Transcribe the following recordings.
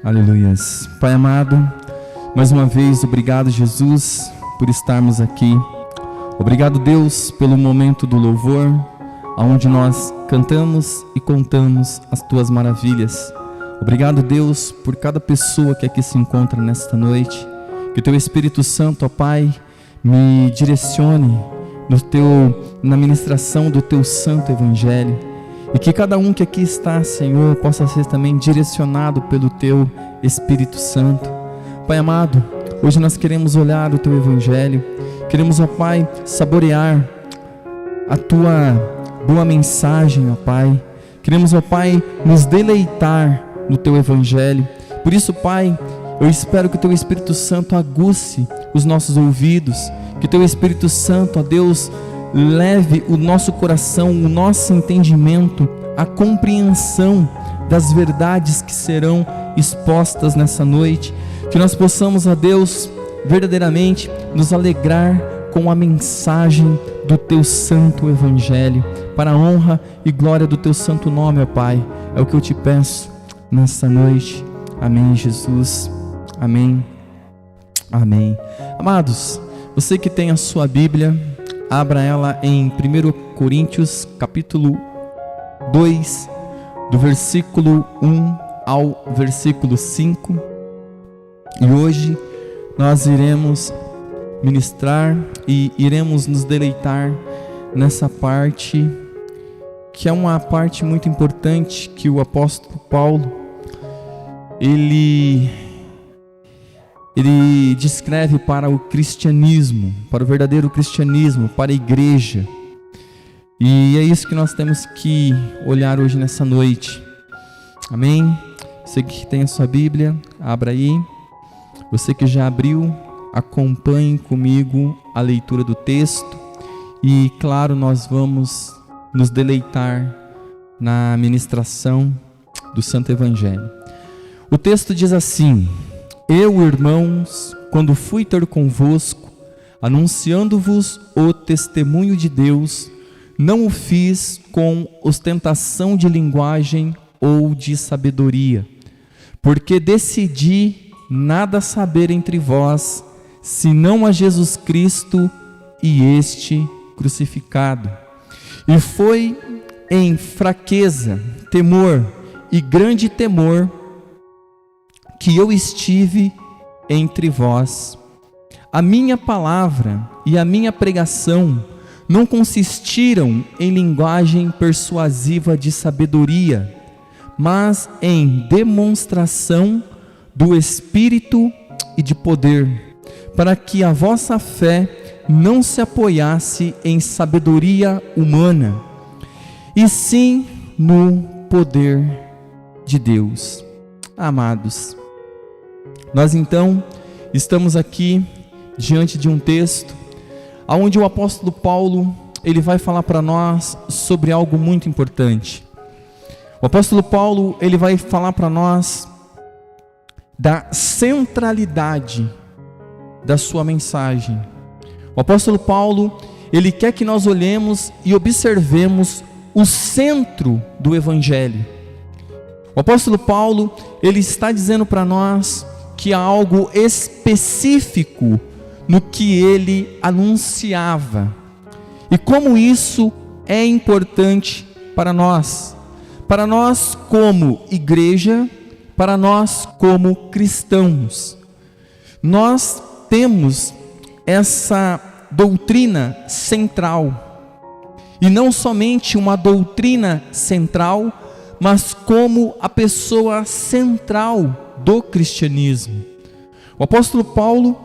Aleluias. Pai amado, mais uma vez, obrigado, Jesus, por estarmos aqui. Obrigado, Deus, pelo momento do louvor, onde nós cantamos e contamos as Tuas maravilhas. Obrigado, Deus, por cada pessoa que aqui se encontra nesta noite. Que o Teu Espírito Santo, ó Pai, me direcione na ministração do Teu Santo Evangelho. E que cada um que aqui está, Senhor, possa ser também direcionado pelo Teu Espírito Santo. Pai amado, hoje nós queremos olhar o Teu Evangelho. Queremos, ó Pai, saborear a Tua boa mensagem, ó Pai. Queremos, ó Pai, nos deleitar no Teu Evangelho. Por isso, Pai, eu espero que o Teu Espírito Santo aguce os nossos ouvidos. Que o Teu Espírito Santo, ó Deus, leve o nosso coração, o nosso entendimento, a compreensão das verdades que serão expostas nessa noite. Que nós possamos, ó Deus, verdadeiramente nos alegrar com a mensagem do Teu Santo Evangelho, para a honra e glória do Teu Santo nome, ó Pai. É o que eu te peço nessa noite. Amém, Jesus. Amém. Amém. Amados, você que tem a sua Bíblia, abra ela em 1 Coríntios, capítulo 2, do versículo 1 ao versículo 5. E hoje nós iremos ministrar e iremos nos deleitar nessa parte, que é uma parte muito importante que o apóstolo Paulo, ele descreve para o cristianismo, para o verdadeiro cristianismo, para a igreja. E é isso que nós temos que olhar hoje nessa noite. Amém? Você que tem a sua Bíblia, abra aí. Você que já abriu, acompanhe comigo a leitura do texto. E claro, nós vamos nos deleitar na ministração do Santo Evangelho. O texto diz assim: Eu, irmãos, quando fui ter convosco, anunciando-vos o testemunho de Deus, não o fiz com ostentação de linguagem ou de sabedoria, porque decidi nada saber entre vós, senão a Jesus Cristo e este crucificado. E foi em fraqueza, temor e grande temor que eu estive entre vós. A minha palavra e a minha pregação não consistiram em linguagem persuasiva de sabedoria, mas em demonstração do Espírito e de poder, para que a vossa fé não se apoiasse em sabedoria humana, e sim no poder de Deus. Amados, nós então estamos aqui diante de um texto onde o apóstolo Paulo, ele vai falar para nós sobre algo muito importante. O apóstolo Paulo, ele vai falar para nós da centralidade da sua mensagem. O apóstolo Paulo, ele quer que nós olhemos e observemos o centro do Evangelho. O apóstolo Paulo, ele está dizendo para nós que há algo específico no que ele anunciava. E como isso é importante para nós como igreja, para nós como cristãos. Nós temos essa doutrina central, e não somente uma doutrina central, mas como a pessoa central do cristianismo. O apóstolo Paulo,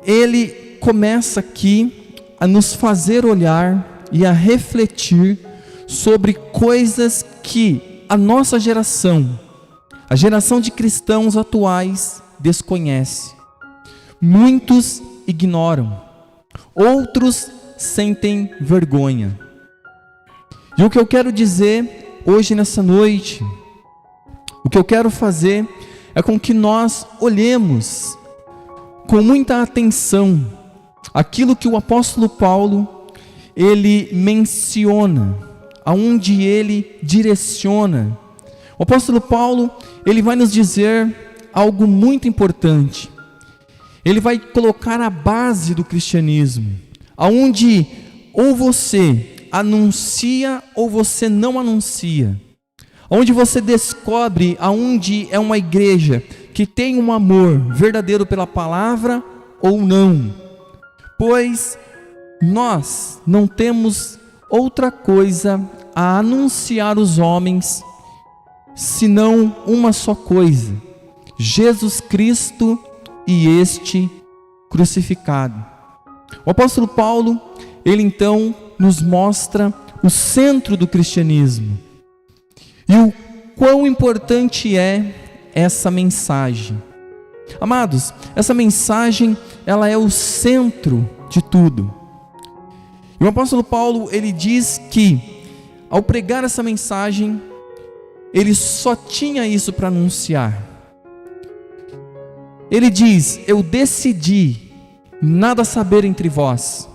ele começa aqui a nos fazer olhar e a refletir sobre coisas que a nossa geração, a geração de cristãos atuais, desconhece. Muitos ignoram, outros sentem vergonha. E o que eu quero dizer hoje nessa noite, o que eu quero fazer é com que nós olhemos com muita atenção aquilo que o apóstolo Paulo, ele menciona, aonde ele direciona. O apóstolo Paulo, ele vai nos dizer algo muito importante. Ele vai colocar a base do cristianismo, aonde ou você anuncia ou você não anuncia, onde você descobre aonde é uma igreja que tem um amor verdadeiro pela palavra ou não, pois nós não temos outra coisa a anunciar aos homens senão uma só coisa: Jesus Cristo e este crucificado. O apóstolo Paulo, ele então nos mostra o centro do cristianismo e o quão importante é essa mensagem. Amados, essa mensagem, ela é o centro de tudo. E o apóstolo Paulo, ele diz que ao pregar essa mensagem, ele só tinha isso para anunciar. Ele diz: eu decidi nada saber entre vós.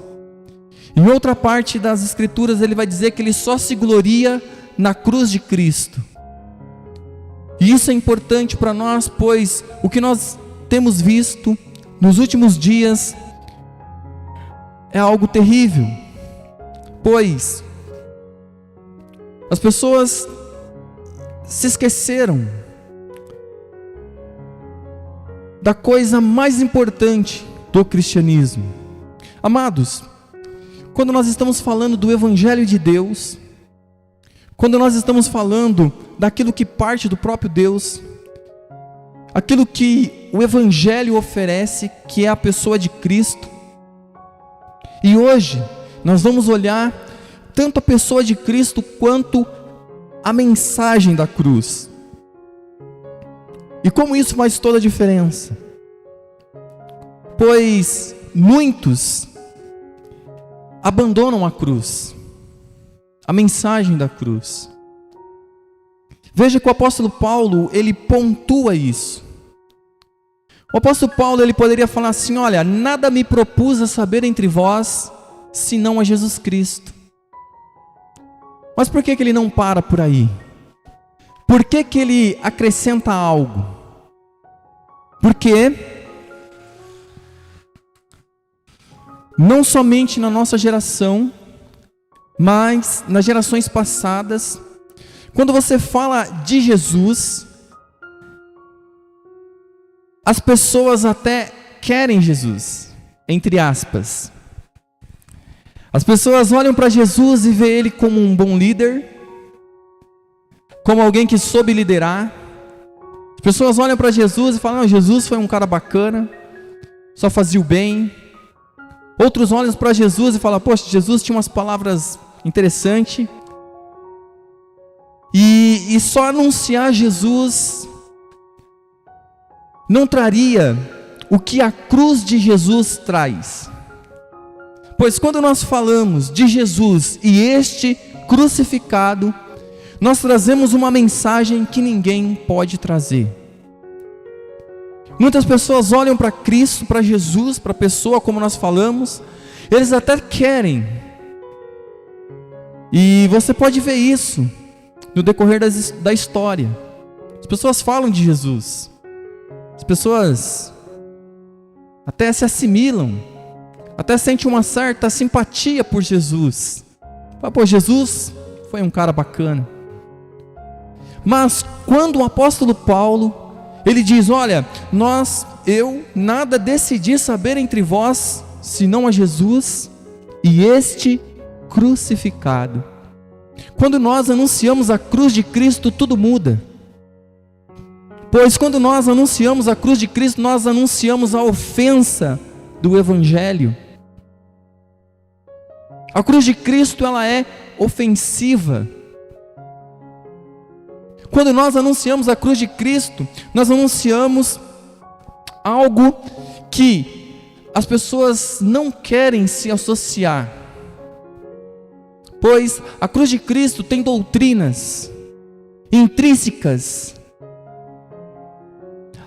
Em outra parte das escrituras ele vai dizer que ele só se gloria na cruz de Cristo. E isso é importante para nós, pois o que nós temos visto nos últimos dias é algo terrível. Pois as pessoas se esqueceram da coisa mais importante do cristianismo. Amados, quando nós estamos falando do Evangelho de Deus, quando nós estamos falando daquilo que parte do próprio Deus, aquilo que o Evangelho oferece, que é a pessoa de Cristo, e hoje nós vamos olhar tanto a pessoa de Cristo quanto a mensagem da cruz. E como isso faz toda a diferença? Pois muitos abandonam a cruz, a mensagem da cruz. Veja que o apóstolo Paulo, ele pontua isso. O apóstolo Paulo, ele poderia falar assim: olha, nada me propus a saber entre vós, senão a Jesus Cristo. Mas por que ele não para por aí? Por que ele acrescenta algo? Porque não somente na nossa geração, mas nas gerações passadas, quando você fala de Jesus, as pessoas até querem Jesus, entre aspas. As pessoas olham para Jesus e veem Ele como um bom líder, como alguém que soube liderar. As pessoas olham para Jesus e falam: não, Jesus foi um cara bacana, só fazia o bem. Outros olham para Jesus e falam: poxa, Jesus tinha umas palavras interessantes. E só anunciar Jesus não traria o que a cruz de Jesus traz. Pois quando nós falamos de Jesus e este crucificado, nós trazemos uma mensagem que ninguém pode trazer. Muitas pessoas olham para Cristo, para Jesus, para a pessoa, como nós falamos, eles até querem. E você pode ver isso no decorrer da história. As pessoas falam de Jesus, as pessoas até se assimilam, até sentem uma certa simpatia por Jesus. Pô, Jesus foi um cara bacana. Mas quando o apóstolo Paulo, ele diz: olha, eu nada decidi saber entre vós, senão a Jesus e este crucificado. Quando nós anunciamos a cruz de Cristo, tudo muda. Pois quando nós anunciamos a cruz de Cristo, nós anunciamos a ofensa do Evangelho. A cruz de Cristo, ela é ofensiva. Quando nós anunciamos a cruz de Cristo, nós anunciamos algo que as pessoas não querem se associar. Pois a cruz de Cristo tem doutrinas intrínsecas.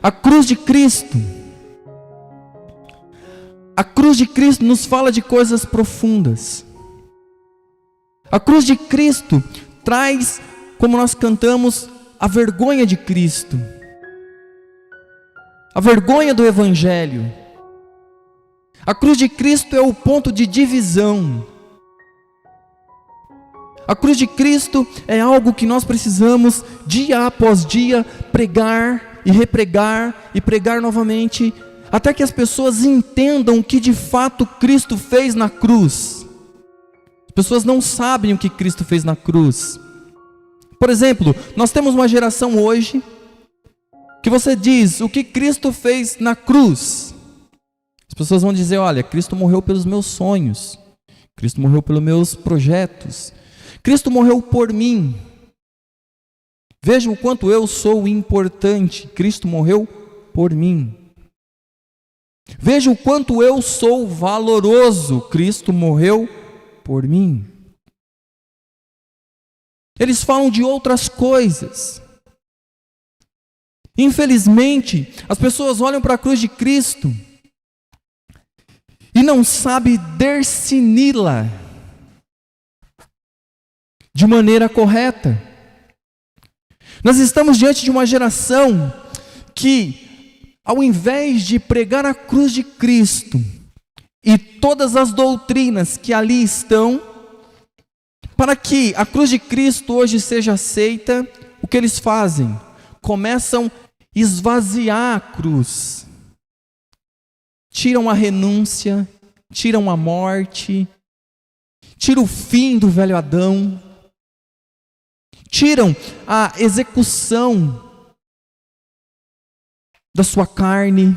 A cruz de Cristo nos fala de coisas profundas. A cruz de Cristo traz, como nós cantamos, a vergonha de Cristo. a vergonha do Evangelho. A cruz de Cristo é o ponto de divisão. A cruz de Cristo é algo que nós precisamos, dia após dia, pregar e repregar e pregar novamente, até que as pessoas entendam o que de fato Cristo fez na cruz. As pessoas não sabem o que Cristo fez na cruz. Por exemplo, nós temos uma geração hoje que você diz o que Cristo fez na cruz. As pessoas vão dizer, olha, Cristo morreu pelos meus sonhos, Cristo morreu pelos meus projetos, Cristo morreu por mim. Vejam o quanto eu sou importante, Cristo morreu por mim. Vejam o quanto eu sou valoroso, Cristo morreu por mim. Eles falam de outras coisas. Infelizmente, as pessoas olham para a cruz de Cristo e não sabem discerni-la de maneira correta. Nós estamos diante de uma geração que, ao invés de pregar a cruz de Cristo e todas as doutrinas que ali estão, para que a cruz de Cristo hoje seja aceita, o que eles fazem? Começam a esvaziar a cruz. Tiram a renúncia, tiram a morte, tiram o fim do velho Adão, tiram a execução da sua carne.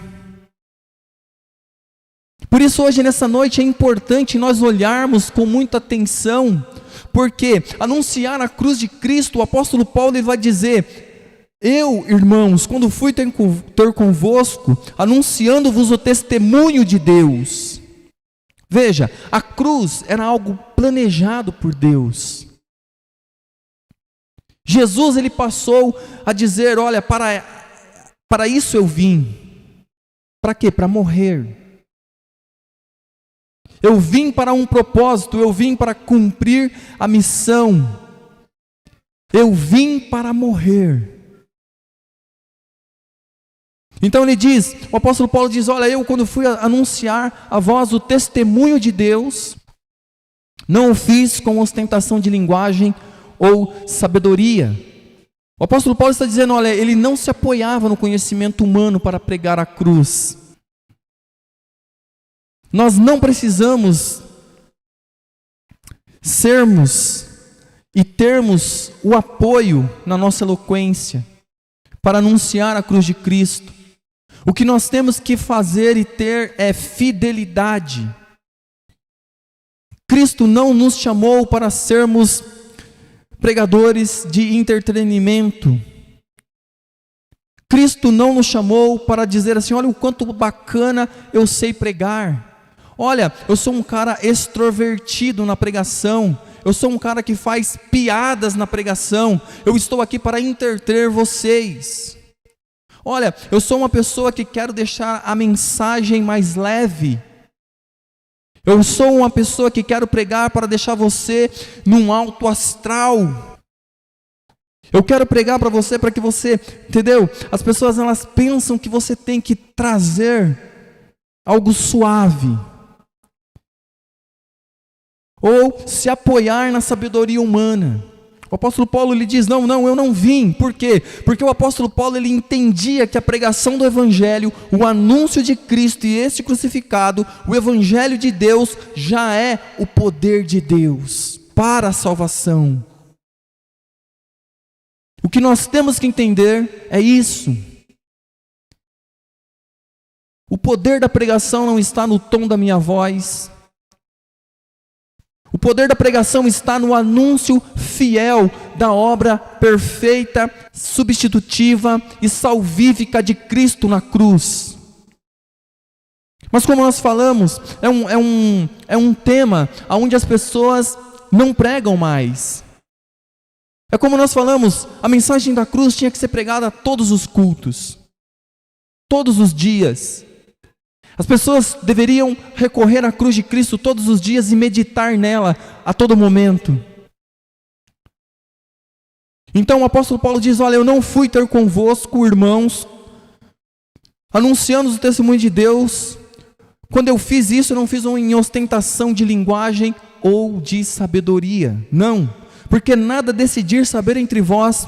Por isso hoje nessa noite é importante nós olharmos com muita atenção, porque anunciar a cruz de Cristo, o apóstolo Paulo ele vai dizer: eu, irmãos, quando fui ter convosco, anunciando-vos o testemunho de Deus. Veja, a cruz era algo planejado por Deus. Jesus ele passou a dizer, olha, para isso eu vim. Para quê? Para morrer. Eu vim para um propósito, eu vim para cumprir a missão. Eu vim para morrer. Então ele diz, o apóstolo Paulo diz, olha, eu quando fui anunciar a vós o testemunho de Deus, não o fiz com ostentação de linguagem ou sabedoria. O apóstolo Paulo está dizendo, olha, ele não se apoiava no conhecimento humano para pregar a cruz. Nós não precisamos sermos e termos o apoio na nossa eloquência para anunciar a cruz de Cristo. O que nós temos que fazer e ter é fidelidade. Cristo não nos chamou para sermos pregadores de entretenimento. Cristo não nos chamou para dizer assim, olha o quanto bacana eu sei pregar. Olha, eu sou um cara extrovertido na pregação. Eu sou um cara que faz piadas na pregação. Eu estou aqui para entreter vocês. Olha, eu sou uma pessoa que quero deixar a mensagem mais leve. Eu sou uma pessoa que quero pregar para deixar você num alto astral. Eu quero pregar para você, para que você, entendeu? As pessoas elas pensam que você tem que trazer algo suave. Ou se apoiar na sabedoria humana. O apóstolo Paulo ele diz, não, eu não vim. Por quê? Porque o apóstolo Paulo ele entendia que a pregação do evangelho, o anúncio de Cristo e este crucificado, o evangelho de Deus já é o poder de Deus para a salvação. O que nós temos que entender é isso. O poder da pregação não está no tom da minha voz. O poder da pregação está no anúncio fiel da obra perfeita, substitutiva e salvífica de Cristo na cruz. Mas como nós falamos, é um tema onde as pessoas não pregam mais. É como nós falamos, a mensagem da cruz tinha que ser pregada a todos os cultos, todos os dias. As pessoas deveriam recorrer à cruz de Cristo todos os dias e meditar nela a todo momento. Então o apóstolo Paulo diz, olha, eu não fui ter convosco, irmãos, anunciando o testemunho de Deus. Quando eu fiz isso, eu não fiz em ostentação de linguagem ou de sabedoria, não, porque nada decidir saber entre vós,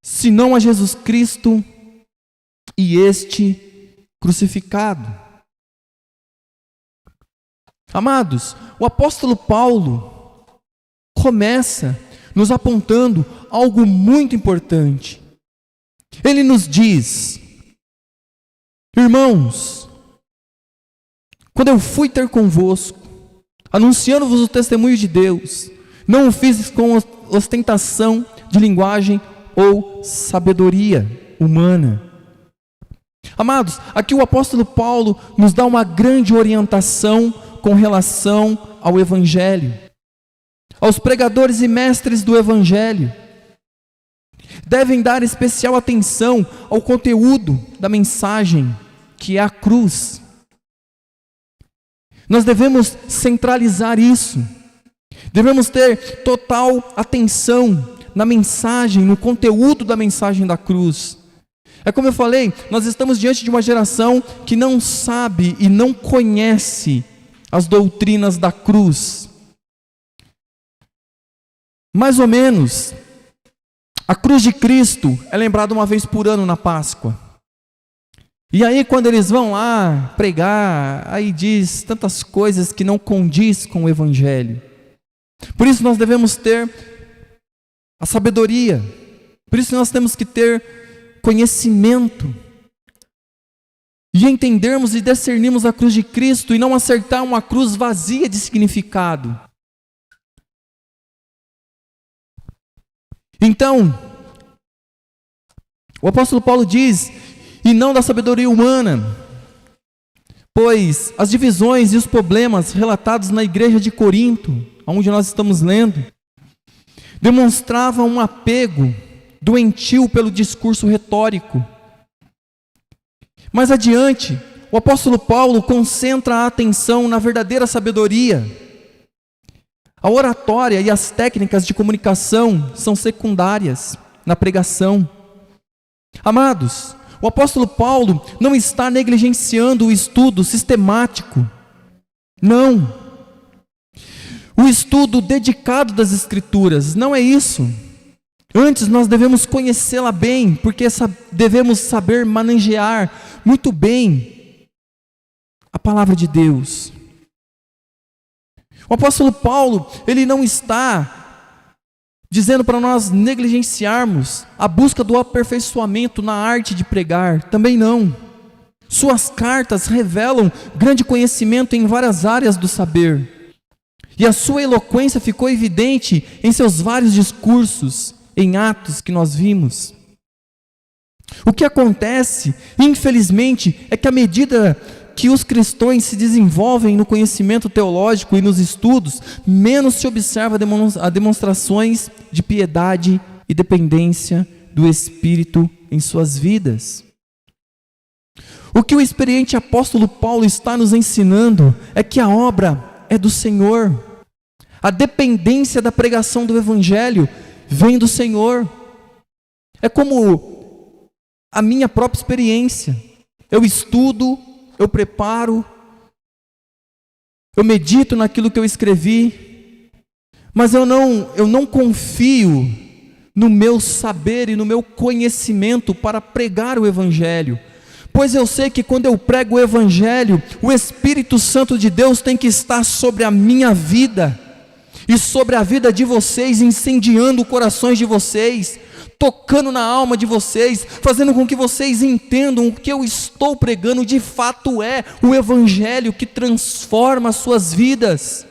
senão a Jesus Cristo e este crucificado. Amados, o apóstolo Paulo começa nos apontando algo muito importante. Ele nos diz: irmãos, quando eu fui ter convosco, anunciando-vos o testemunho de Deus, não o fiz com ostentação de linguagem ou sabedoria humana. Amados, aqui o apóstolo Paulo nos dá uma grande orientação com relação ao Evangelho, aos pregadores e mestres do Evangelho. Devem dar especial atenção ao conteúdo da mensagem, que é a cruz. Nós devemos centralizar isso, devemos ter total atenção na mensagem, no conteúdo da mensagem da cruz. É como eu falei, nós estamos diante de uma geração que não sabe e não conhece as doutrinas da cruz. Mais ou menos, a cruz de Cristo é lembrada uma vez por ano na Páscoa. E aí quando eles vão lá pregar, aí diz tantas coisas que não condiz com o Evangelho. Por isso nós devemos ter a sabedoria, por isso nós temos que ter conhecimento, e entendermos e discernirmos a cruz de Cristo, e não acertar uma cruz vazia de significado. Então, o apóstolo Paulo diz: e não da sabedoria humana, pois as divisões e os problemas relatados na igreja de Corinto, onde nós estamos lendo, demonstravam um apego doentio pelo discurso retórico. Mais adiante, o apóstolo Paulo concentra a atenção na verdadeira sabedoria. A oratória e as técnicas de comunicação são secundárias na pregação. Amados, o apóstolo Paulo não está negligenciando o estudo sistemático. Não. O estudo dedicado das Escrituras, não é isso. Antes nós devemos conhecê-la bem, porque devemos saber manejar muito bem a palavra de Deus. O apóstolo Paulo, ele não está dizendo para nós negligenciarmos a busca do aperfeiçoamento na arte de pregar, também não. Suas cartas revelam grande conhecimento em várias áreas do saber, e a sua eloquência ficou evidente em seus vários discursos, em Atos que nós vimos. O que acontece, infelizmente, é que à medida que os cristãos se desenvolvem no conhecimento teológico e nos estudos, menos se observa a demonstrações de piedade e dependência do Espírito em suas vidas. O que o experiente apóstolo Paulo está nos ensinando é que a obra é do Senhor. A dependência da pregação do Evangelho vem do Senhor. É como a minha própria experiência. Eu estudo, eu preparo, eu medito naquilo que eu escrevi, mas eu não confio no meu saber e no meu conhecimento para pregar o Evangelho, pois eu sei que quando eu prego o Evangelho, o Espírito Santo de Deus tem que estar sobre a minha vida e sobre a vida de vocês, incendiando corações de vocês, tocando na alma de vocês, fazendo com que vocês entendam o que eu estou pregando de fato é o Evangelho que transforma as suas vidas.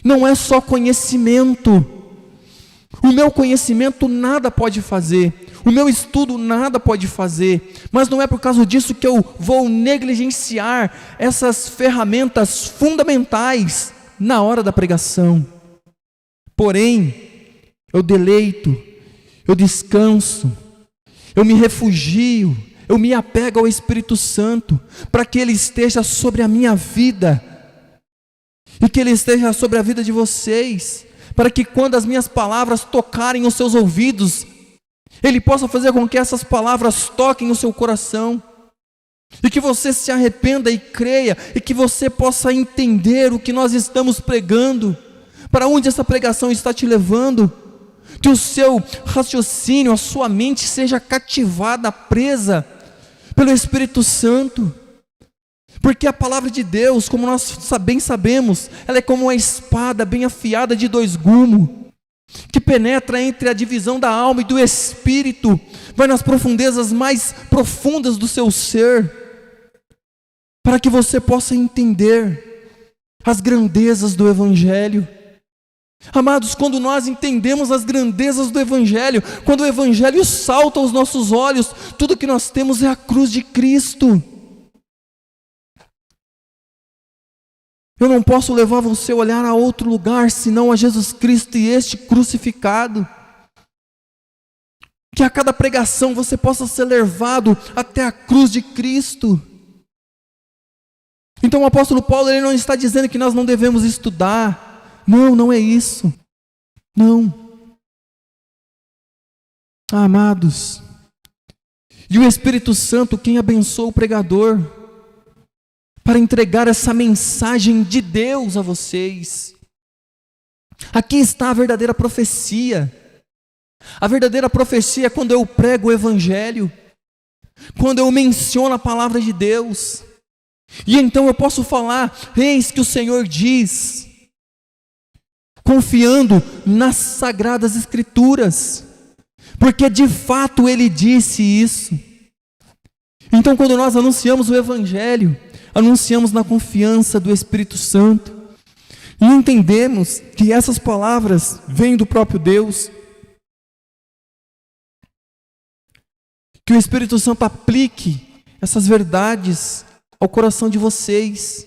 Não é só conhecimento. O meu conhecimento nada pode fazer, o meu estudo nada pode fazer, mas não é por causa disso que eu vou negligenciar essas ferramentas fundamentais na hora da pregação. Porém, eu deleito, eu descanso, eu me refugio, eu me apego ao Espírito Santo, para que Ele esteja sobre a minha vida, e que Ele esteja sobre a vida de vocês, para que quando as minhas palavras tocarem os seus ouvidos, Ele possa fazer com que essas palavras toquem o seu coração, e que você se arrependa e creia, e que você possa entender o que nós estamos pregando, para onde essa pregação está te levando, que o seu raciocínio, a sua mente seja cativada, presa pelo Espírito Santo, porque a palavra de Deus, como nós bem sabemos, ela é como uma espada bem afiada de 2 gumes, que penetra entre a divisão da alma e do espírito, vai nas profundezas mais profundas do seu ser, para que você possa entender as grandezas do Evangelho. Amados, quando nós entendemos as grandezas do Evangelho, quando o Evangelho salta aos nossos olhos, tudo que nós temos é a cruz de Cristo. Eu não posso levar você a olhar a outro lugar, senão a Jesus Cristo e este crucificado. Que a cada pregação você possa ser levado até a cruz de Cristo. Então o apóstolo Paulo, ele não está dizendo que nós não devemos estudar. Não, não é isso. Não. Amados, e o Espírito Santo quem abençoa o pregador para entregar essa mensagem de Deus a vocês. Aqui está a verdadeira profecia. A verdadeira profecia é quando eu prego o Evangelho, quando eu menciono a palavra de Deus, e então eu posso falar: eis que o Senhor diz, confiando nas Sagradas Escrituras, porque de fato Ele disse isso. Então quando nós anunciamos o Evangelho, anunciamos na confiança do Espírito Santo, e entendemos que essas palavras vêm do próprio Deus, que o Espírito Santo aplique essas verdades ao coração de vocês.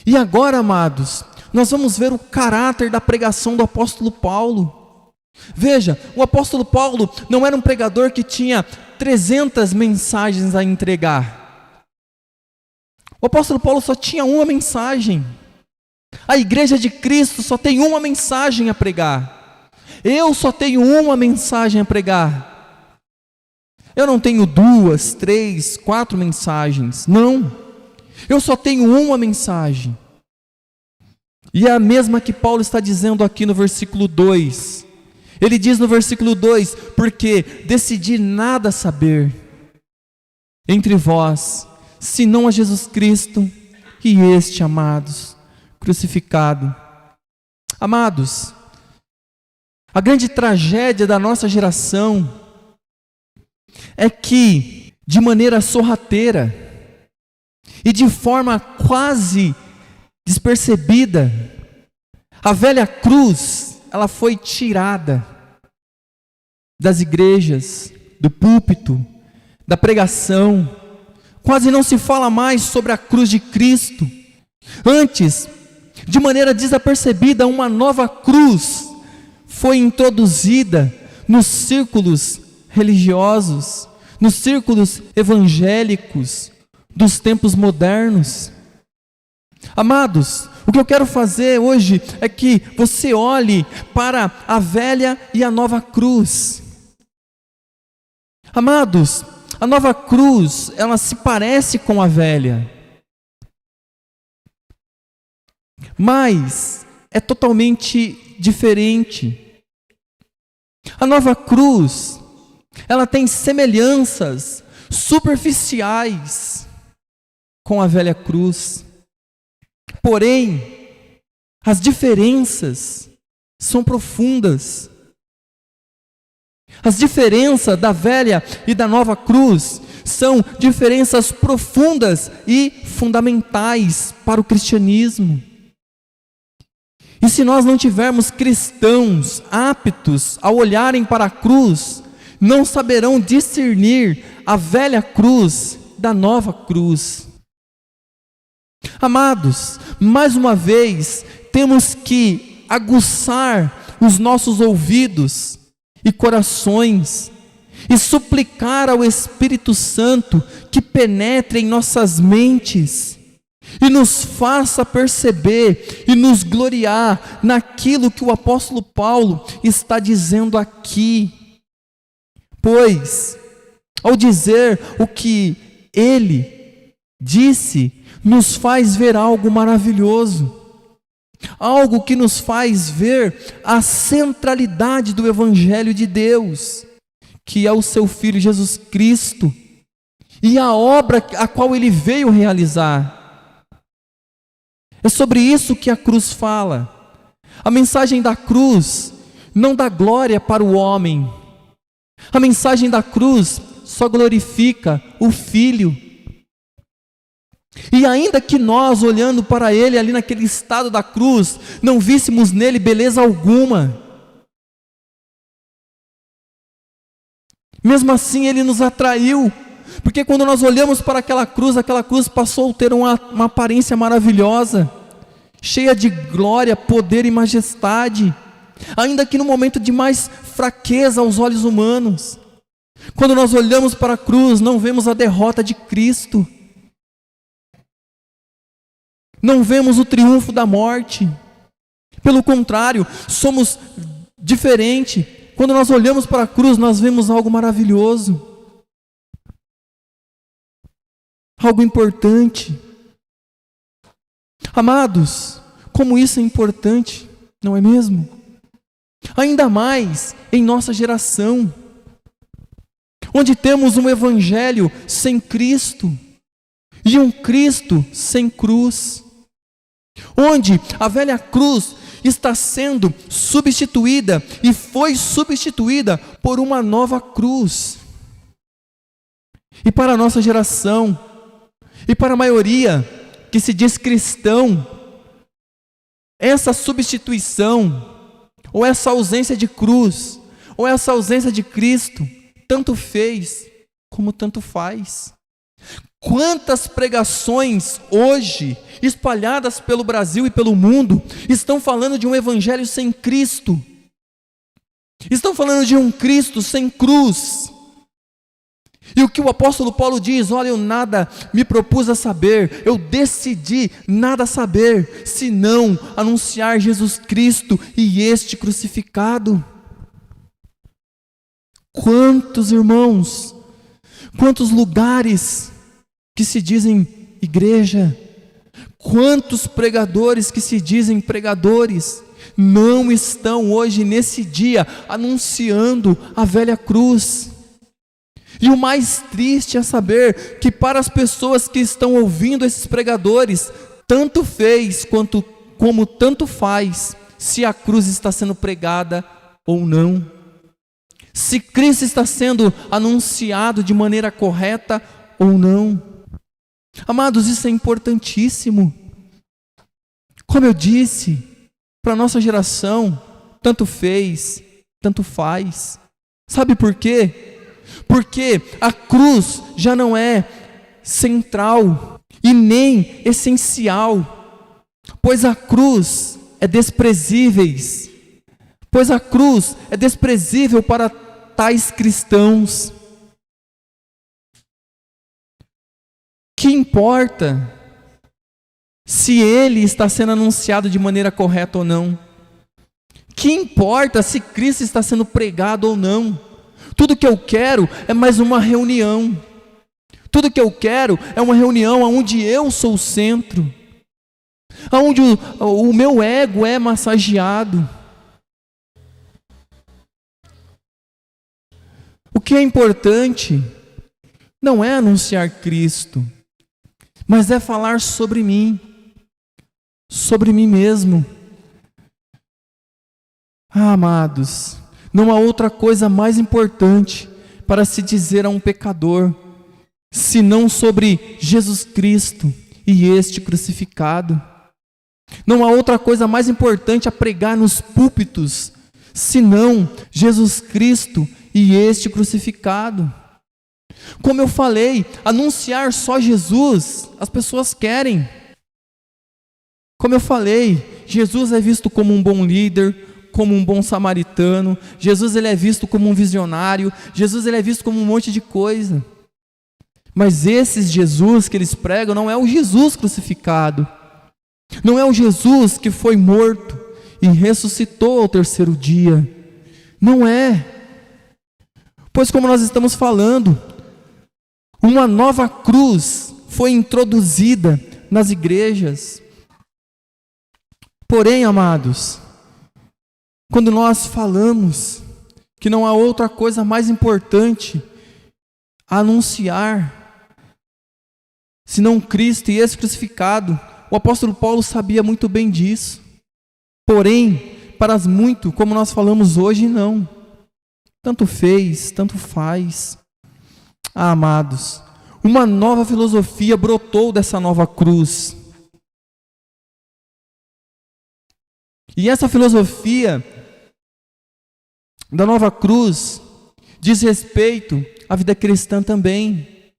E agora, amados, nós vamos ver o caráter da pregação do apóstolo Paulo. Veja, o apóstolo Paulo não era um pregador que tinha 300 mensagens a entregar. O apóstolo Paulo só tinha uma mensagem. A igreja de Cristo só tem uma mensagem a pregar. Eu só tenho uma mensagem a pregar. Eu não tenho 2, 3, 4 mensagens. Não. Eu só tenho uma mensagem. E é a mesma que Paulo está dizendo aqui no versículo 2. Ele diz no versículo 2: porque decidi nada saber entre vós, senão a Jesus Cristo e este, amados, crucificado. Amados, a grande tragédia da nossa geração é que, de maneira sorrateira e de forma quase despercebida, a velha cruz, ela foi tirada das igrejas, do púlpito, da pregação. Quase não se fala mais sobre a cruz de Cristo. Antes, de maneira desapercebida, uma nova cruz foi introduzida nos círculos religiosos, nos círculos evangélicos dos tempos modernos. Amados, o que eu quero fazer hoje é que você olhe para a velha e a nova cruz. Amados, a nova cruz, ela se parece com a velha, mas é totalmente diferente. A nova cruz, ela tem semelhanças superficiais com a velha cruz, porém, as diferenças são profundas. As diferenças da velha e da nova cruz são diferenças profundas e fundamentais para o cristianismo. E se nós não tivermos cristãos aptos a olharem para a cruz, não saberão discernir a velha cruz da nova cruz. Amados, mais uma vez, temos que aguçar os nossos ouvidos e corações, e suplicar ao Espírito Santo que penetre em nossas mentes, e nos faça perceber e nos gloriar naquilo que o apóstolo Paulo está dizendo aqui. Pois, ao dizer o que ele disse, nos faz ver algo maravilhoso, algo que nos faz ver a centralidade do Evangelho de Deus, que é o seu Filho Jesus Cristo, e a obra a qual ele veio realizar. É sobre isso que a cruz fala. A mensagem da cruz não dá glória para o homem. A mensagem da cruz só glorifica o Filho. E ainda que nós, olhando para ele ali naquele estado da cruz, não víssemos nele beleza alguma, mesmo assim ele nos atraiu, porque quando nós olhamos para aquela cruz passou a ter uma aparência maravilhosa, cheia de glória, poder e majestade, ainda que no momento de mais fraqueza aos olhos humanos. Quando nós olhamos para a cruz, não vemos a derrota de Cristo, não vemos o triunfo da morte. Pelo contrário, somos diferentes. Quando nós olhamos para a cruz, nós vemos algo maravilhoso, algo importante. Amados, como isso é importante, não é mesmo? Ainda mais em nossa geração, onde temos um evangelho sem Cristo e um Cristo sem cruz, onde a velha cruz está sendo substituída e foi substituída por uma nova cruz. E para a nossa geração, e para a maioria que se diz cristão, essa substituição, ou essa ausência de cruz, ou essa ausência de Cristo, tanto fez como tanto faz. Quantas pregações hoje, espalhadas pelo Brasil e pelo mundo, estão falando de um evangelho sem Cristo, estão falando de um Cristo sem cruz. E o que o apóstolo Paulo diz: olha, eu nada me propus a saber, eu decidi nada saber, senão anunciar Jesus Cristo e este crucificado. Quantos irmãos, quantos lugares que se dizem igreja, quantos pregadores que se dizem pregadores, não estão hoje nesse dia anunciando a velha cruz. E o mais triste é saber que para as pessoas que estão ouvindo esses pregadores, tanto fez como tanto faz se a cruz está sendo pregada ou não, se Cristo está sendo anunciado de maneira correta ou não. Amados, isso é importantíssimo. Como eu disse, para a nossa geração, tanto fez, tanto faz. Sabe por quê? Porque a cruz já não é central e nem essencial, pois a cruz é desprezível para tais cristãos. Que importa se ele está sendo anunciado de maneira correta ou não? Que importa se Cristo está sendo pregado ou não? Tudo que eu quero é mais uma reunião. Tudo que eu quero é uma reunião onde eu sou o centro, onde o meu ego é massageado. O que é importante não é anunciar Cristo, mas é falar sobre mim mesmo. Amados, não há outra coisa mais importante para se dizer a um pecador, senão sobre Jesus Cristo e este crucificado. Não há outra coisa mais importante a pregar nos púlpitos, senão Jesus Cristo e este crucificado. Como eu falei, anunciar só Jesus, as pessoas querem. Como eu falei, Jesus é visto como um bom líder, como um bom samaritano. Jesus ele é visto como um visionário. Jesus ele é visto como um monte de coisa. Mas esse Jesus que eles pregam não é o Jesus crucificado. Não é o Jesus que foi morto e ressuscitou ao terceiro dia. Não é. Pois, como nós estamos falando, uma nova cruz foi introduzida nas igrejas. Porém, amados, quando nós falamos que não há outra coisa mais importante a anunciar senão Cristo e esse crucificado, o apóstolo Paulo sabia muito bem disso. Porém, para muito, como nós falamos hoje, não. Tanto fez, tanto faz. Amados, uma nova filosofia brotou dessa nova cruz. E essa filosofia da nova cruz diz respeito à vida cristã também.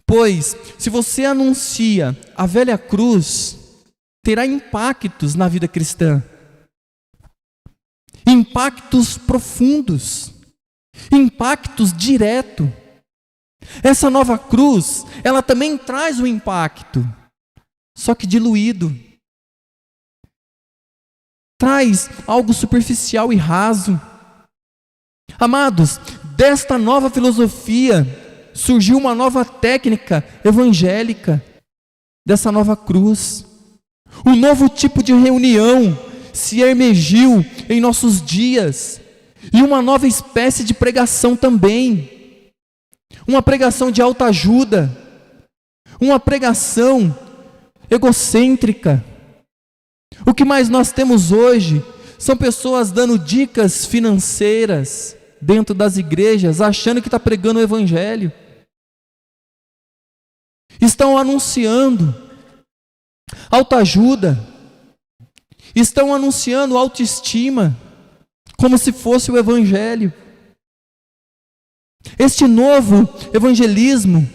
Pois, se você anuncia a velha cruz, terá impactos na vida cristã. Impactos profundos. Impactos diretos. Essa nova cruz, ela também traz o impacto, só que diluído. Traz algo superficial e raso. Amados, desta nova filosofia surgiu uma nova técnica evangélica, dessa nova cruz. Um novo tipo de reunião se emergiu em nossos dias, e uma nova espécie de pregação também. Uma pregação de autoajuda, uma pregação egocêntrica. O que mais nós temos hoje são pessoas dando dicas financeiras dentro das igrejas, achando que está pregando o evangelho. Estão anunciando autoajuda, estão anunciando autoestima, como se fosse o evangelho. Este novo evangelismo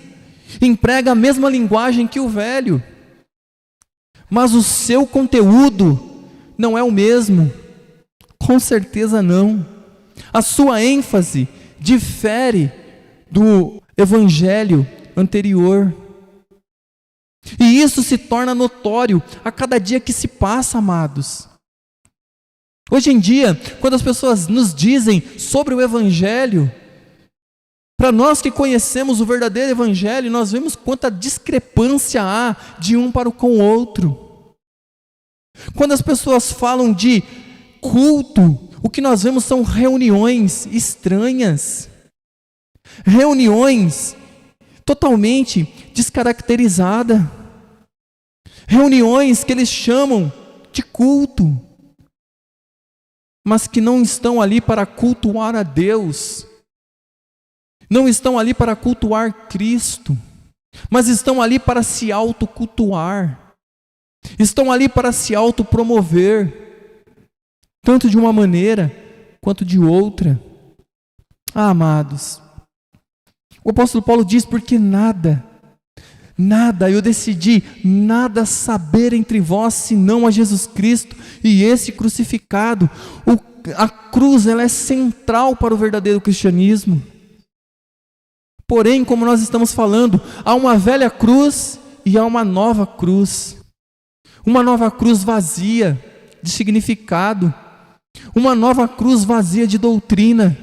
emprega a mesma linguagem que o velho, mas o seu conteúdo não é o mesmo. Com certeza não. A sua ênfase difere do evangelho anterior. E isso se torna notório a cada dia que se passa, amados. Hoje em dia, quando as pessoas nos dizem sobre o evangelho, para nós que conhecemos o verdadeiro evangelho, nós vemos quanta discrepância há de um para com o outro. Quando as pessoas falam de culto, o que nós vemos são reuniões estranhas, reuniões totalmente descaracterizadas, reuniões que eles chamam de culto, mas que não estão ali para cultuar a Deus, não estão ali para cultuar Cristo, mas estão ali para se autocultuar, estão ali para se autopromover, tanto de uma maneira quanto de outra. Amados, o apóstolo Paulo diz: porque nada, eu decidi nada saber entre vós, senão a Jesus Cristo e esse crucificado. A cruz, ela é central para o verdadeiro cristianismo. Porém, como nós estamos falando, há uma velha cruz e há uma nova cruz. Uma nova cruz vazia de significado. Uma nova cruz vazia de doutrina.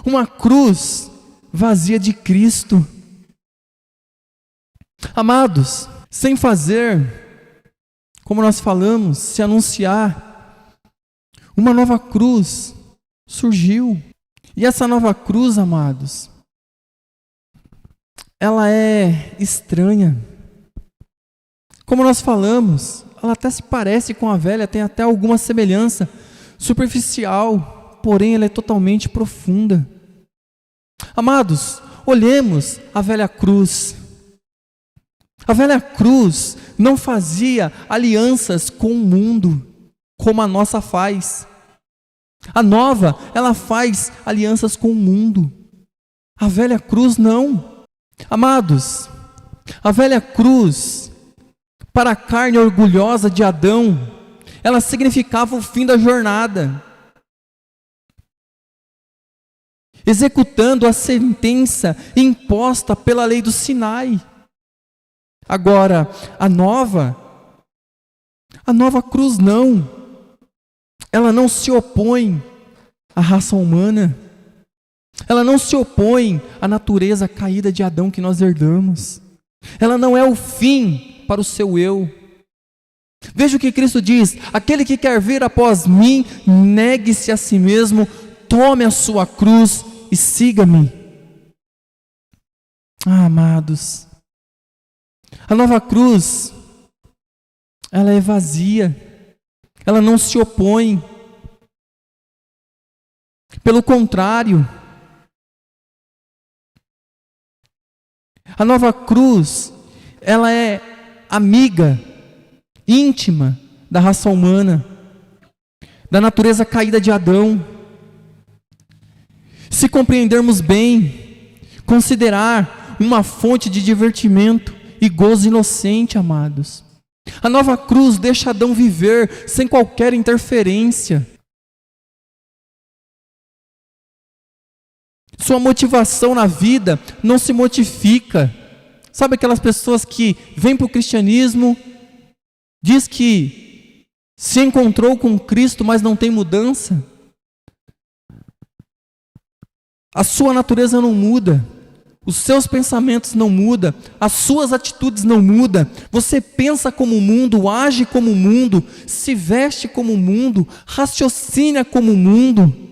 Uma cruz vazia de Cristo. Amados, sem fazer, como nós falamos, se anunciar, uma nova cruz surgiu. E essa nova cruz, amados, ela é estranha. Como nós falamos, ela até se parece com a velha, tem até alguma semelhança superficial, porém ela é totalmente profunda. Amados, olhemos a velha cruz. A velha cruz não fazia alianças com o mundo, como a nossa faz. A nova, ela faz alianças com o mundo. A velha cruz não. Amados, a velha cruz, para a carne orgulhosa de Adão, ela significava o fim da jornada, executando a sentença imposta pela lei do Sinai. Agora, a nova cruz não. Ela não se opõe à raça humana. Ela não se opõe à natureza caída de Adão que nós herdamos. Ela não é o fim para o seu eu. Veja o que Cristo diz: aquele que quer vir após mim, negue-se a si mesmo, tome a sua cruz e siga-me. Amados, a nova cruz, ela é vazia, ela não se opõe. Pelo contrário, a nova cruz, ela é amiga, íntima da raça humana, da natureza caída de Adão. Se compreendermos bem, considerar uma fonte de divertimento e gozo inocente, amados. A nova cruz deixa Adão viver sem qualquer interferência. Sua motivação na vida não se modifica. Sabe aquelas pessoas que vêm para o cristianismo, diz que se encontrou com Cristo, mas não tem mudança? A sua natureza não muda, os seus pensamentos não mudam, as suas atitudes não mudam. Você pensa como o mundo, age como o mundo, se veste como o mundo, raciocina como o mundo.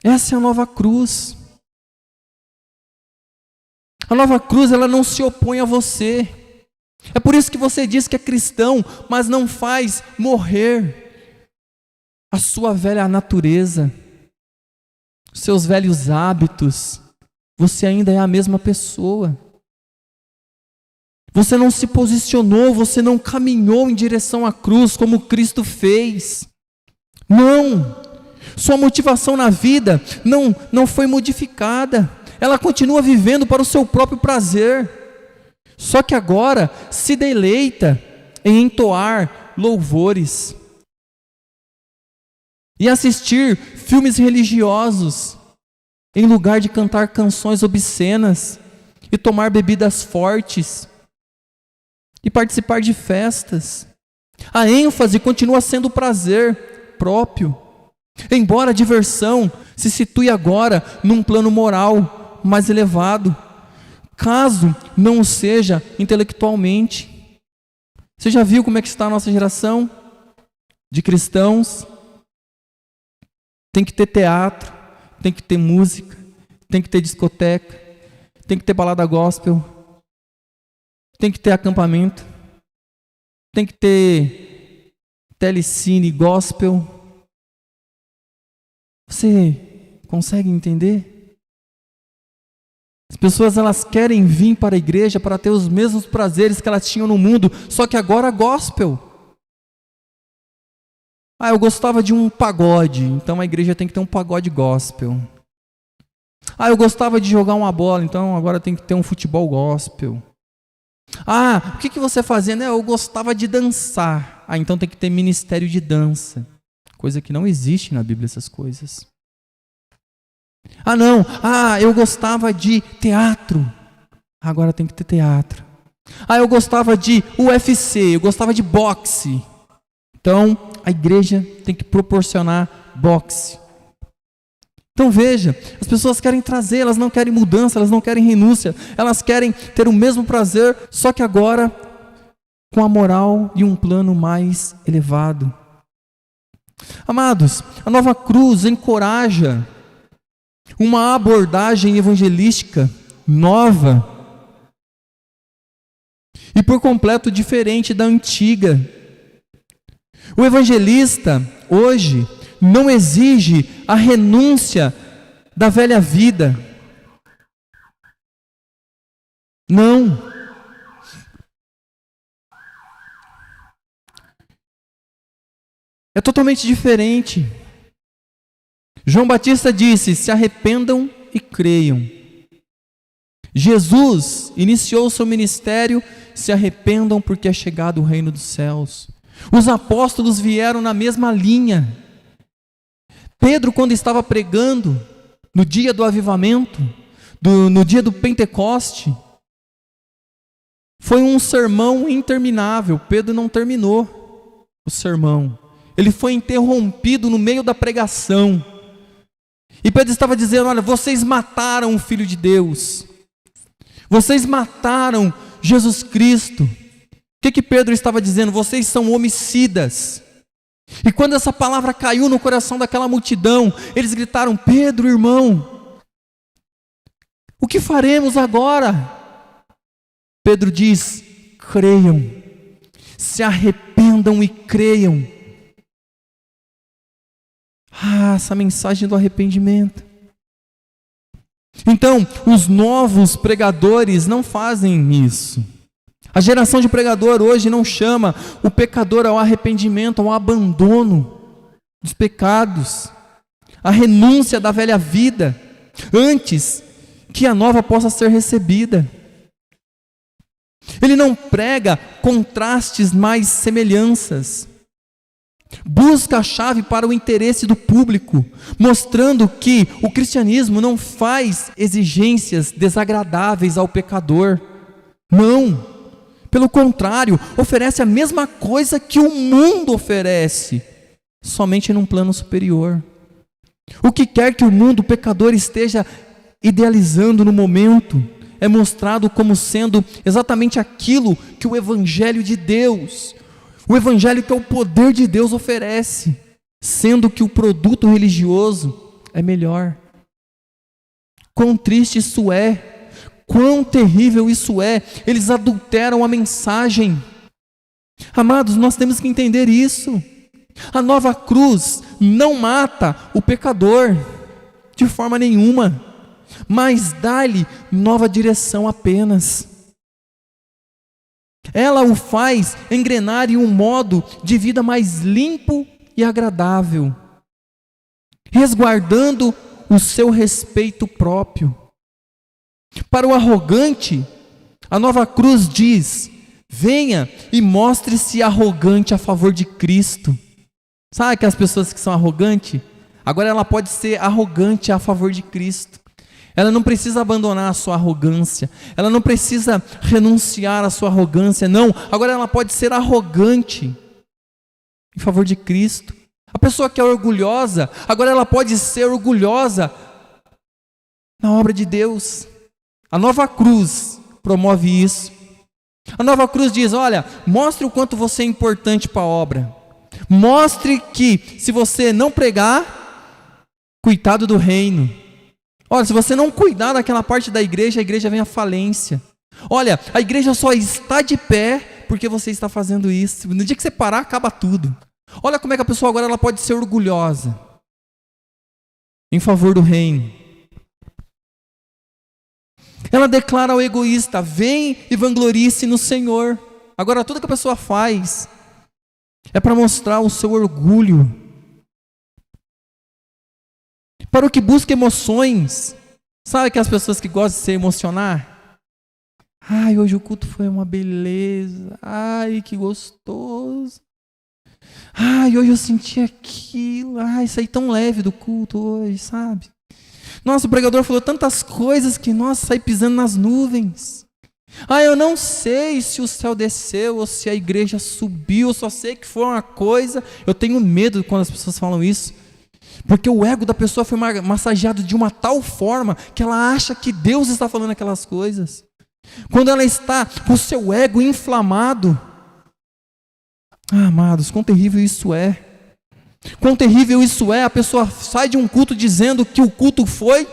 Essa é a nova cruz. A nova cruz, ela não se opõe a você. É por isso que você diz que é cristão, mas não faz morrer a sua velha natureza, os seus velhos hábitos. Você ainda é a mesma pessoa. Você não se posicionou, você não caminhou em direção à cruz como Cristo fez. Não. Sua motivação na vida não foi modificada. Ela continua vivendo para o seu próprio prazer. Só que agora se deleita em entoar louvores e assistir filmes religiosos, em lugar de cantar canções obscenas e tomar bebidas fortes e participar de festas. A ênfase continua sendo o prazer próprio, embora a diversão se situe agora num plano moral mais elevado, caso não o seja intelectualmente. Você já viu como é que está a nossa geração de cristãos? Tem que ter teatro, tem que ter música, tem que ter discoteca, tem que ter balada gospel, tem que ter acampamento, tem que ter telecine gospel. Você consegue entender? As pessoas, elas querem vir para a igreja para ter os mesmos prazeres que elas tinham no mundo, só que agora gospel. Eu gostava de um pagode, então a igreja tem que ter um pagode gospel. Eu gostava de jogar uma bola, então agora tem que ter um futebol gospel. O que você fazia? Eu gostava de dançar. Então tem que ter ministério de dança. Coisa que não existe na Bíblia, essas coisas. Eu gostava de teatro. Agora tem que ter teatro. Eu gostava de UFC, eu gostava de boxe. Então a igreja tem que proporcionar boxe. Então veja, as pessoas querem trazer, elas não querem mudança, elas não querem renúncia, elas querem ter o mesmo prazer, só que agora com a moral e um plano mais elevado. Amados, a nova cruz encoraja uma abordagem evangelística nova e por completo diferente da antiga. O evangelista hoje não exige a renúncia da velha vida. Não. É totalmente diferente. João Batista disse: se arrependam e creiam. Jesus iniciou o seu ministério: se arrependam porque é chegado o reino dos céus. Os apóstolos vieram na mesma linha. Pedro, quando estava pregando no dia do avivamento, no dia do Pentecoste, foi um sermão interminável. Pedro não terminou o sermão. Ele foi interrompido no meio da pregação. E Pedro estava dizendo: olha, vocês mataram o Filho de Deus, vocês mataram Jesus Cristo. O que Pedro estava dizendo? Vocês são homicidas. E quando essa palavra caiu no coração daquela multidão, eles gritaram: Pedro, irmão, o que faremos agora? Pedro diz: creiam, se arrependam e creiam. Essa mensagem do arrependimento. Então, os novos pregadores não fazem isso. A geração de pregador hoje não chama o pecador ao arrependimento, ao abandono dos pecados, à renúncia da velha vida, antes que a nova possa ser recebida. Ele não prega contrastes, mas semelhanças. Busca a chave para o interesse do público, mostrando que o cristianismo não faz exigências desagradáveis ao pecador. Não, pelo contrário, oferece a mesma coisa que o mundo oferece, somente num plano superior. O que quer que o mundo pecador esteja idealizando no momento é mostrado como sendo exatamente aquilo que o Evangelho de Deus, o Evangelho que é o poder de Deus, oferece, sendo que o produto religioso é melhor. Quão triste isso é, quão terrível isso é. Eles adulteram a mensagem. Amados, nós temos que entender isso. A nova cruz não mata o pecador de forma nenhuma, mas dá-lhe nova direção apenas. Ela o faz engrenar em um modo de vida mais limpo e agradável, resguardando o seu respeito próprio. Para o arrogante, a nova cruz diz: venha e mostre-se arrogante a favor de Cristo. Sabe aquelas pessoas que são arrogantes? Agora ela pode ser arrogante a favor de Cristo. Ela não precisa abandonar a sua arrogância, ela não precisa renunciar à sua arrogância, não. Agora ela pode ser arrogante em favor de Cristo. A pessoa que é orgulhosa, agora ela pode ser orgulhosa na obra de Deus. A nova cruz promove isso. A nova cruz diz: olha, mostre o quanto você é importante para a obra. Mostre que se você não pregar, coitado do reino. Olha, se você não cuidar daquela parte da igreja, a igreja vem à falência. Olha, a igreja só está de pé porque você está fazendo isso. No dia que você parar, acaba tudo. Olha como é que a pessoa agora ela pode ser orgulhosa em favor do reino. Ela declara ao egoísta: vem e vanglorie-se no Senhor. Agora tudo que a pessoa faz é para mostrar o seu orgulho. Para o que busca emoções, sabe aquelas pessoas que gostam de se emocionar? Ai, hoje o culto foi uma beleza. Ai, que gostoso. Ai, hoje eu senti aquilo. Ai, saí tão leve do culto hoje, sabe? Nossa, o pregador falou tantas coisas que, nossa, saí pisando nas nuvens. Ai, eu não sei se o céu desceu ou se a igreja subiu. Eu só sei que foi uma coisa. Eu tenho medo quando as pessoas falam isso. Porque o ego da pessoa foi massageado de uma tal forma que ela acha que Deus está falando aquelas coisas. Quando ela está com o seu ego inflamado. Amados, quão terrível isso é. Quão terrível isso é. A pessoa sai de um culto dizendo que o culto foi.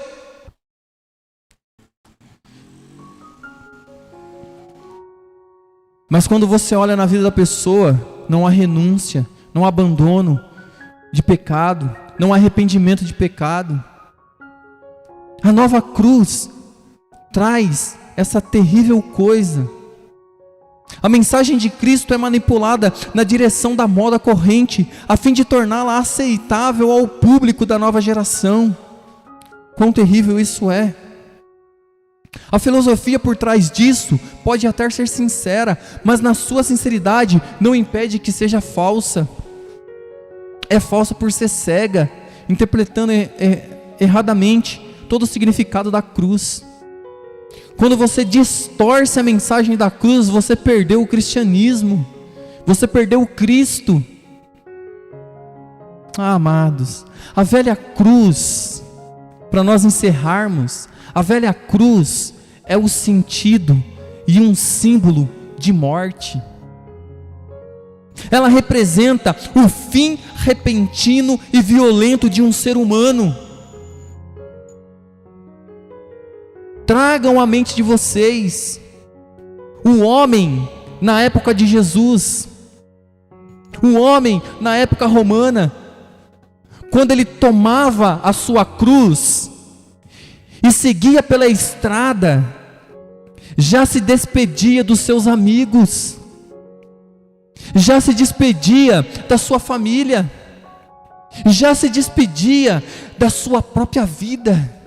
Mas quando você olha na vida da pessoa, não há renúncia, não há abandono de pecado, não há arrependimento de pecado. A nova cruz traz essa terrível coisa. A mensagem de Cristo é manipulada na direção da moda corrente, a fim de torná-la aceitável ao público da nova geração. Quão terrível isso é. A filosofia por trás disso pode até ser sincera, mas na sua sinceridade não impede que seja falsa. É falsa por ser cega, interpretando erradamente todo o significado da cruz. Quando você distorce a mensagem da cruz, você perdeu o cristianismo, você perdeu o Cristo. Amados, a velha cruz para nós encerrarmos, a velha cruz é o sentido e um símbolo de morte. Ela representa o fim repentino e violento de um ser humano. Tragam à mente de vocês o homem na época de Jesus, o homem na época romana, quando ele tomava a sua cruz e seguia pela estrada, já se despedia dos seus amigos, já se despedia da sua família, já se despedia da sua própria vida.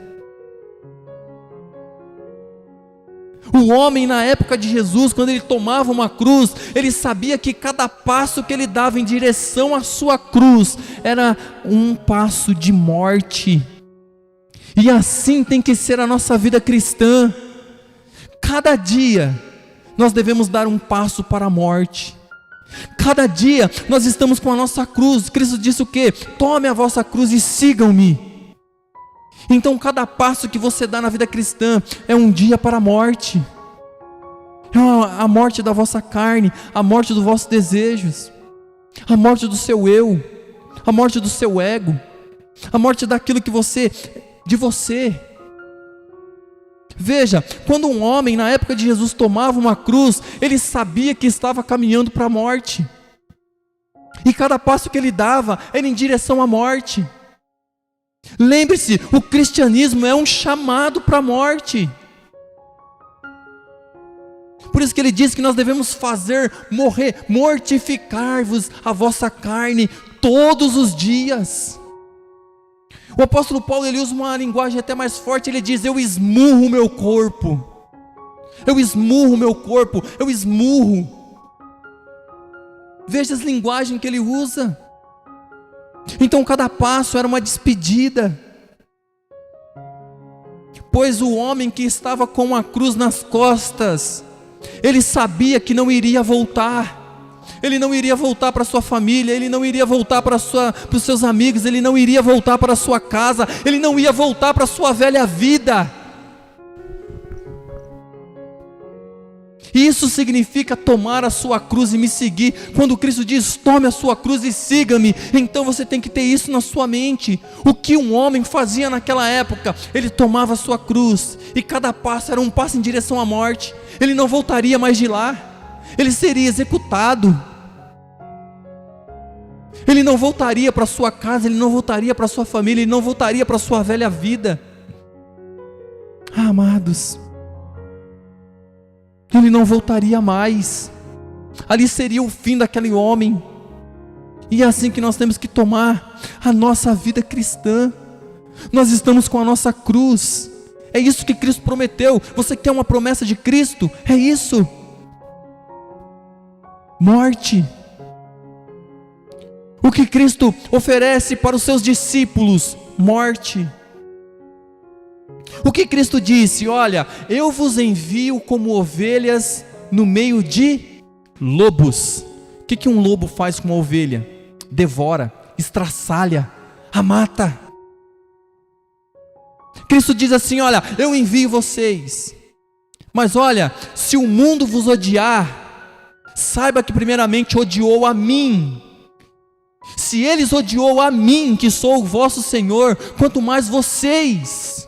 O homem na época de Jesus, quando ele tomava uma cruz, ele sabia que cada passo que ele dava em direção à sua cruz era um passo de morte. E assim tem que ser a nossa vida cristã. Cada dia nós devemos dar um passo para a morte. Cada dia nós estamos com a nossa cruz. Cristo disse o quê? Tome a vossa cruz e sigam-me. Então cada passo que você dá na vida cristã é um dia para a morte. É a morte da vossa carne, a morte dos vossos desejos, a morte do seu eu, a morte do seu ego, a morte daquilo que de você. Veja, quando um homem na época de Jesus tomava uma cruz, ele sabia que estava caminhando para a morte. E cada passo que ele dava era em direção à morte. Lembre-se, o cristianismo é um chamado para a morte. Por isso que ele diz que nós devemos fazer morrer, mortificar-vos a vossa carne todos os dias. O apóstolo Paulo, ele usa uma linguagem até mais forte, ele diz: eu esmurro o meu corpo, eu esmurro o meu corpo, eu esmurro. Veja as linguagens que ele usa. Então cada passo era uma despedida, pois o homem que estava com a cruz nas costas, ele sabia que não iria voltar. Ele não iria voltar para sua família, ele não iria voltar para os seus amigos, ele não iria voltar para a sua casa, ele não ia voltar para a sua velha vida. Isso significa tomar a sua cruz e me seguir. Quando Cristo diz: tome a sua cruz e siga-me, então você tem que ter isso na sua mente. O que um homem fazia naquela época? Ele tomava a sua cruz, e cada passo era um passo em direção à morte. Ele não voltaria mais de lá, ele seria executado. Ele não voltaria para sua casa, ele não voltaria para sua família, ele não voltaria para sua velha vida. Amados, ele não voltaria mais. Ali seria o fim daquele homem. E é assim que nós temos que tomar a nossa vida cristã. Nós estamos com a nossa cruz. É isso que Cristo prometeu. Você quer uma promessa de Cristo? É isso. Morte. O que Cristo oferece para os seus discípulos? Morte. O que Cristo disse? Olha, eu vos envio como ovelhas no meio de lobos. O que um lobo faz com uma ovelha? Devora, estraçalha, a mata. Cristo diz assim: olha, eu envio vocês, mas olha, se o mundo vos odiar, saiba que primeiramente odiou a mim. Se eles odiou a mim, que sou o vosso Senhor, quanto mais vocês.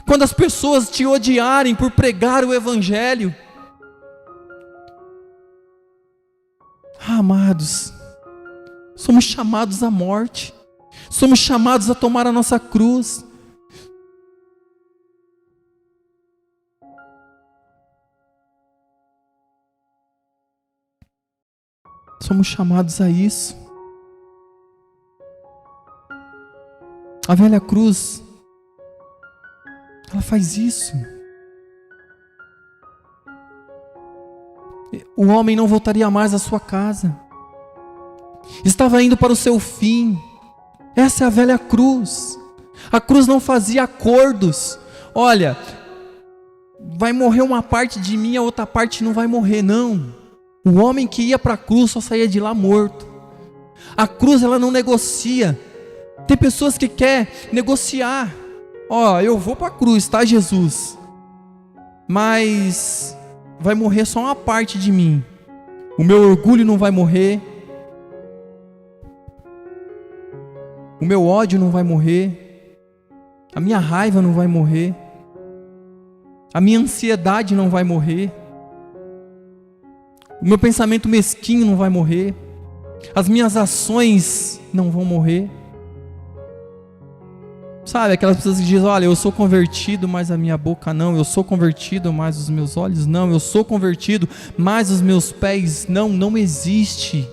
Quando as pessoas te odiarem por pregar o Evangelho, amados, somos chamados à morte, somos chamados a tomar a nossa cruz. Somos chamados a isso. A velha cruz, ela faz isso. O homem não voltaria mais à sua casa, estava indo para o seu fim. Essa é a velha cruz. A cruz não fazia acordos. Olha, vai morrer uma parte de mim, a outra parte não vai morrer, não. O homem que ia para a cruz só saía de lá morto. A cruz, ela não negocia. Tem pessoas que querem negociar. Ó, eu vou para a cruz, tá, Jesus? Mas vai morrer só uma parte de mim. O meu orgulho não vai morrer. O meu ódio não vai morrer. A minha raiva não vai morrer. A minha ansiedade não vai morrer. O meu pensamento mesquinho não vai morrer. As minhas ações não vão morrer. Sabe, aquelas pessoas que dizem, olha, eu sou convertido, mas a minha boca não. Eu sou convertido, mas os meus olhos não. Eu sou convertido, mas os meus pés não. Não existe.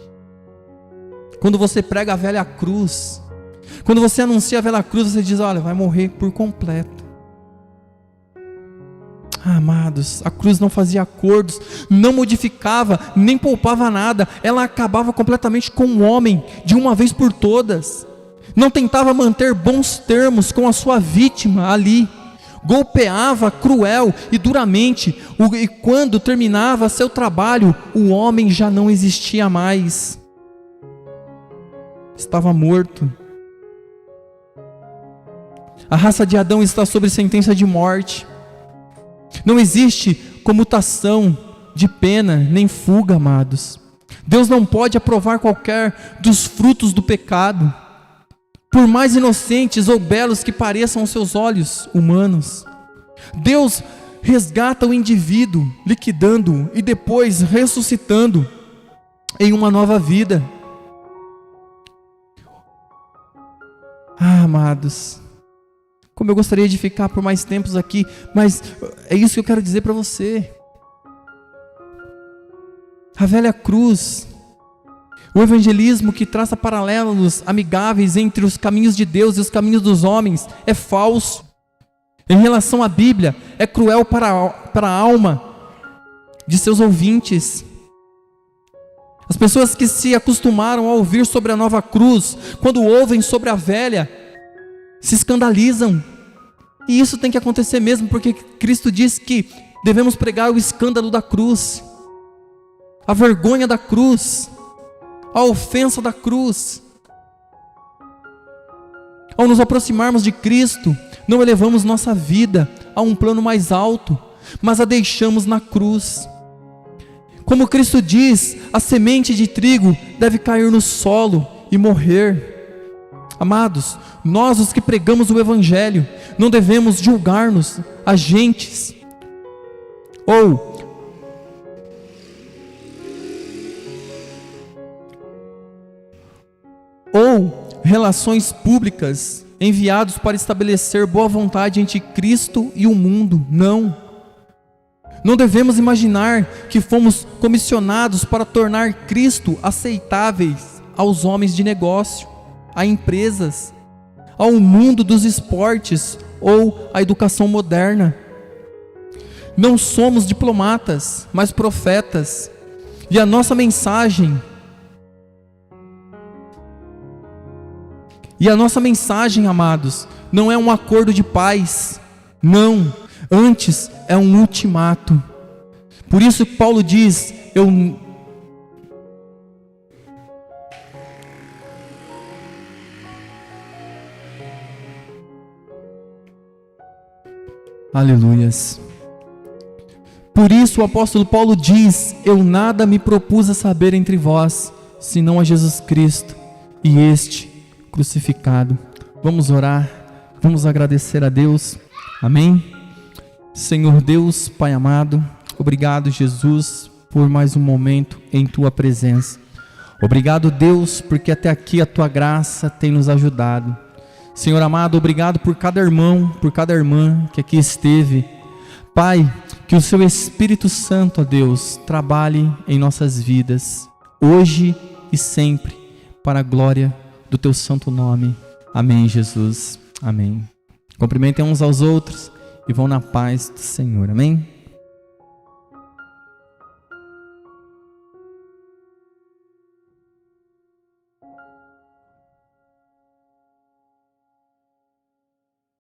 Quando você prega a velha cruz, quando você anuncia a velha cruz, você diz, olha, vai morrer por completo. Amados, a cruz não fazia acordos, não modificava, nem poupava nada. Ela acabava completamente com o homem, de uma vez por todas. Não tentava manter bons termos com a sua vítima ali. Golpeava cruel e duramente. E quando terminava seu trabalho, o homem já não existia mais. Estava morto. A raça de Adão está sob sentença de morte. Não existe comutação de pena, nem fuga, amados. Deus não pode aprovar qualquer dos frutos do pecado, por mais inocentes ou belos que pareçam aos seus olhos humanos. Deus resgata o indivíduo, liquidando-o e depois ressuscitando em uma nova vida. Amados, como eu gostaria de ficar por mais tempos aqui, mas é isso que eu quero dizer para você. A velha cruz, o evangelismo que traça paralelos amigáveis entre os caminhos de Deus e os caminhos dos homens, é falso. Em relação à Bíblia, é cruel para a alma de seus ouvintes. As pessoas que se acostumaram a ouvir sobre a nova cruz, quando ouvem sobre a velha, se escandalizam. E isso tem que acontecer mesmo, porque Cristo diz que devemos pregar o escândalo da cruz, a vergonha da cruz, a ofensa da cruz. Ao nos aproximarmos de Cristo, não elevamos nossa vida a um plano mais alto, mas a deixamos na cruz. Como Cristo diz, a semente de trigo deve cair no solo e morrer. Amados, nós os que pregamos o Evangelho, não devemos julgar-nos agentes ou relações públicas enviados para estabelecer boa vontade entre Cristo e o mundo. Não devemos imaginar que fomos comissionados para tornar Cristo aceitáveis aos homens de negócio, a empresas, ao mundo dos esportes ou à educação moderna. Não somos diplomatas, mas profetas. E a nossa mensagem, amados, não é um acordo de paz. Não, antes é um ultimato. Por isso Paulo diz, aleluias. Por isso o apóstolo Paulo diz, eu nada me propus a saber entre vós, senão a Jesus Cristo e este crucificado. Vamos orar, vamos agradecer a Deus. Amém? Senhor Deus, Pai amado, obrigado, Jesus, por mais um momento em Tua presença. Obrigado, Deus, porque até aqui a Tua graça tem nos ajudado. Senhor amado, obrigado por cada irmão, por cada irmã que aqui esteve. Pai, que o Seu Espírito Santo, ó Deus, trabalhe em nossas vidas, hoje e sempre, para a glória do Teu santo nome. Amém, Jesus. Amém. Cumprimentem uns aos outros e vão na paz do Senhor. Amém.